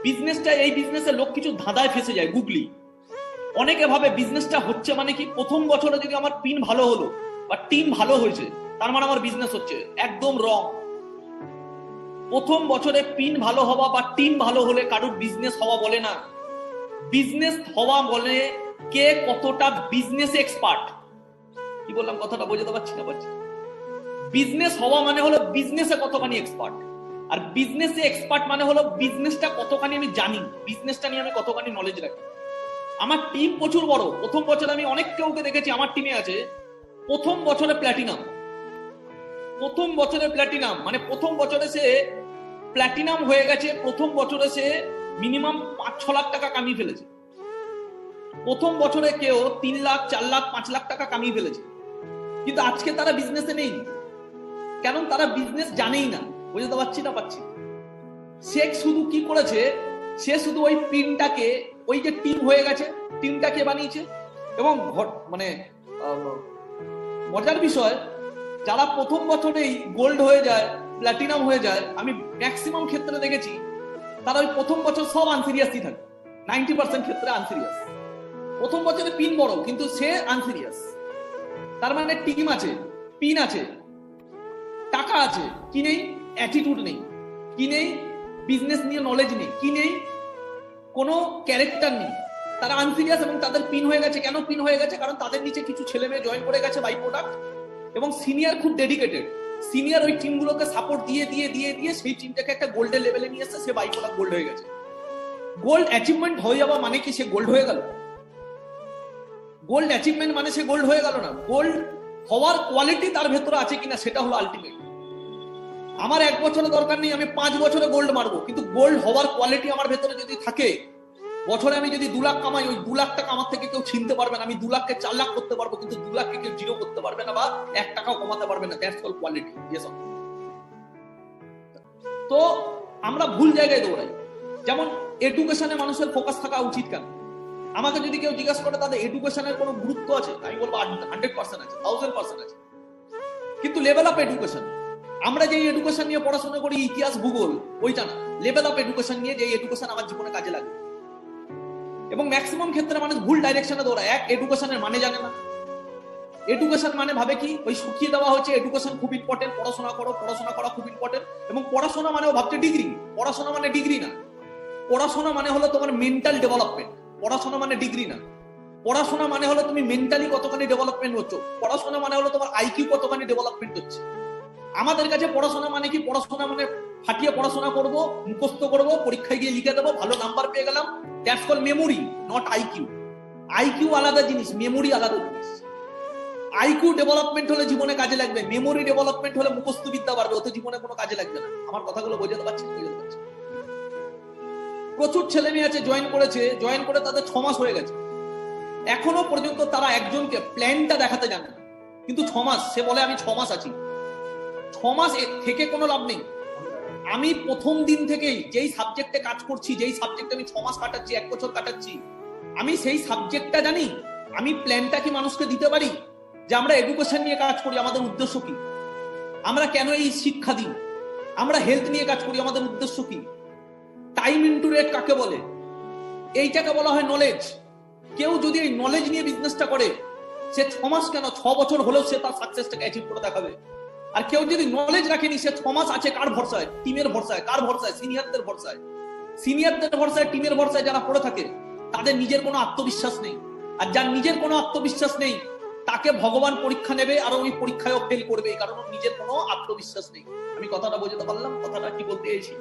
বিজনেসটা, এই বিজনেসে লোক কিছু ধাঁধায় ফেসে যায় গুগলি। অনেকে ভাবে বিজনেসটা হচ্ছে মানে কি, প্রথম বছরে যদি আমার পিন ভালো হলো বা টিম ভালো হয়েছে তার মানে আমার বিজনেস হচ্ছে। একদম রং। প্রথম বছরে পিন ভালো হওয়া বা টিম ভালো হলে কারোর বিজনেস হওয়া বলে না। বিজনেস হওয়া বলে কে কতটা বিজনেস এক্সপার্ট। কি বললাম, কথাটা বোঝাতে পারছি না? পারছি। বিজনেস হওয়া মানে হলো বিজনেসে কতখানি এক্সপার্ট, আর বিজনেসে এক্সপার্ট মানে হলো বিজনেসটা কতখানি আমি জানি, বিজনেসটা নিয়ে আমি কতখানি নলেজ রাখি। আমার টিম প্রচুর বড়। প্রথম বছরে আমি অনেক কেউকে দেখেছি আমার টিমে আছে প্রথম বছরে প্ল্যাটিনাম। প্রথম বছরে প্ল্যাটিনাম মানে প্রথম বছরে সে প্ল্যাটিনাম হয়ে গেছে, প্রথম বছরে সে মিনিমাম 5-6 লাখ টাকা কামিয়ে ফেলেছে। প্রথম বছরে কেউ 3 লাখ 4 লাখ 5 লাখ টাকা কামিয়ে ফেলেছে, কিন্তু আজকে তারা বিজনেসে নেই। কারণ তারা বিজনেস জানেই না। বুঝতে পারছি না? পাচ্ছি। সে শুধু কি করেছে, সে শুধু ওই পিনটাকে, ওই যে টিম হয়ে গেছে টিমটাকে বানিয়েছে। এবং মানে মজার বিষয়, যারা প্রথম বছরেই গোল্ড হয়ে যায়, প্ল্যাটিনাম হয়ে যায়, আমি ম্যাক্সিমাম ক্ষেত্রে দেখেছি তারা ওই প্রথম বছর সব আনসিরিয়াসই থাকে। 90% ক্ষেত্রে আনসিরিয়াস। প্রথম বছরে পিন বড় কিন্তু সে আনসিরিয়াস। তার মানে টিম আছে, পিন আছে, টাকা আছে, কি নেই? অ্যাটিটিউড নেই। কি নেই? বিজনেস নিয়ে নলেজ নেই। কি নেই? কোনো ক্যারেক্টার নেই। তারা আনসিরিয়াস এবং তাদের পিন হয়ে গেছে। কেন পিন হয়ে গেছে? কারণ তাদের নিচে কিছু ছেলে মেয়ে জয়েন করে গেছে বাই প্রোডাক্ট, এবং সিনিয়র খুব ডেডিকেটেড। সিনিয়র ওই টিমগুলোকে সাপোর্ট দিয়ে দিয়ে দিয়ে দিয়ে সেই টিমটাকে একটা গোল্ডের লেভেলে নিয়ে এসে সে বাই প্রোডাক্ট গোল্ড হয়ে গেছে। গোল্ড অ্যাচিভমেন্ট হয়ে যাওয়া মানে কি সে গোল্ড হয়ে গেল? গোল্ড অ্যাচিভমেন্ট মানে সে গোল্ড হয়ে গেল না। গোল্ড হওয়ার কোয়ালিটি তার ভেতরে আছে কিনা সেটা হলো আলটিমেট। আমার 1 বছরের দরকার নেই, আমি 5 বছরে গোল্ড মারবো, কিন্তু গোল্ড হওয়ার কোয়ালিটি আমার ভেতরে যদি থাকে, বছরে আমি যদি 2 লাখ কামাই, ওই 2 লাখ টাকা আমার থেকে কেউ ছিনতে পারবে না। আমি 2 লাখকে 4 লাখ করতে পারবো, কিন্তু 2 লাখকে কেউ জিরো করতে পারবে না বা 1 টাকাও কমাতে পারবে না। That's call quality. তো আমরা ভুল জায়গায় দৌড়াই। যেমন এডুকেশনে মানুষের ফোকাস থাকা উচিত কেন? আমাকে যদি কেউ জিজ্ঞাসা করে তাদের এডুকেশনের কোনো গুরুত্ব আছে, আমি বলবো 100% আছে, 1000% আছে। কিন্তু লেভেল অফ এডুকেশন, আমরা যে এডুকেশন নিয়ে পড়াশোনা করি, ইতিহাস ভূগোল, ওইটা না। লেভেল অফ এডুকেশন নিয়ে যে এডুকেশন আমার জীবনে কাজে লাগে। এবং ম্যাক্সিমাম ক্ষেত্রে মানুষ ভুল ডাইরেকশনে দৌড়ায়। এক, এডুকেশনের মানে জানে না। এডুকেশন মানে ভাবে কি, ওই শিখিয়ে দেওয়া হচ্ছে এডুকেশন খুব ইম্পর্টেন্ট, পড়াশোনা করো, পড়াশোনা করা খুব ইম্পর্টেন্ট। এবং পড়াশোনা মানেও ভাবছে ডিগ্রি। পড়াশোনা মানে ডিগ্রি না। পড়াশোনা মানে হলো তোমার মেন্টাল ডেভেলপমেন্ট। পড়াশোনা মানে ডিগ্রি না। পড়াশোনা মানে হলো তুমি মেন্টালি কতখানি ডেভেলপমেন্ট হচ্ছে। পড়াশোনা মানে হলো তোমার আইকিউ কতখানি ডেভেলপমেন্ট হচ্ছে। আমাদের কাছে পড়াশোনা মানে কি? পড়াশোনা মানে ফাটিয়ে পড়াশোনা করব, মুখস্থ করব, পরীক্ষায় গিয়ে লিখে দেবো, ভালো নাম্বার পেয়ে গেলাম। That's call memory, not IQ. IQ আলাদা জিনিস, মেমোরি আলাদা জিনিস। আইকিউ ডেভেলপমেন্ট হলে জীবনে কাজে লাগবে, মেমোরি ডেভেলপমেন্ট হলে মুখস্থ বিদ্যা বাড়বে, ওতে জীবনে কোনো কাজে লাগবে না। আমার কথাগুলো বোঝাতে পারছি? প্রচুর ছেলে মেয়ে আছে জয়েন করেছে, জয়েন করে তাদের 6 মাস হয়ে গেছে, এখনো পর্যন্ত তারা একজনকে প্ল্যানটা দেখাতে জানে না। কিন্তু 6 মাস, সে বলে আমি 6 মাস আছি। 6 মাস থেকে কোনো লাভ নেই। আমি প্রথম দিন থেকেই যেই সাবজেক্টে কাজ করছি, যেই সাবজেক্টে আমি 6 মাস কাটাচ্ছি, 1 বছর কাটাচ্ছি, আমি সেই সাবজেক্টটা জানি। আমি প্ল্যানটা কি মানুষকে দিতে পারি যে আমরা এডুকেশন নিয়ে কাজ করি, আমাদের উদ্দেশ্য কি? আমরা কেন এই শিক্ষা দিই? আমরা হেলথ নিয়ে কাজ করি, আমাদের উদ্দেশ্য কি? টাইম ইনটু রেট কাকে বলে? এইটাকে বলা হয় নলেজ। কেউ যদি এই নলেজ নিয়ে বিজনেসটা করে, সে 6 মাস কেন 6 বছর হলেও সে তার সাকসেসটাকে অ্যাচিভ করে দেখাবে। আর কেউ যদি নলেজ রাখেনি, সে 6 মাস আছে কার ভরসায়? টিমের ভরসায়। কার ভরসায়? সিনিয়রদের ভরসায়। সিনিয়রদের ভরসায়, টিমের ভরসায় যারা পড়ে থাকে, তাদের নিজের কোনো আত্মবিশ্বাস নেই। আর যার নিজের কোনো আত্মবিশ্বাস নেই, তাকে ভগবান পরীক্ষা নেবে আর ওই পরীক্ষায়ও ফেল করবে, কারণ নিজের কোনো আত্মবিশ্বাস নেই। আমি কথাটা বোঝাতে পারলাম? কথাটা কি বলতে চাইছি?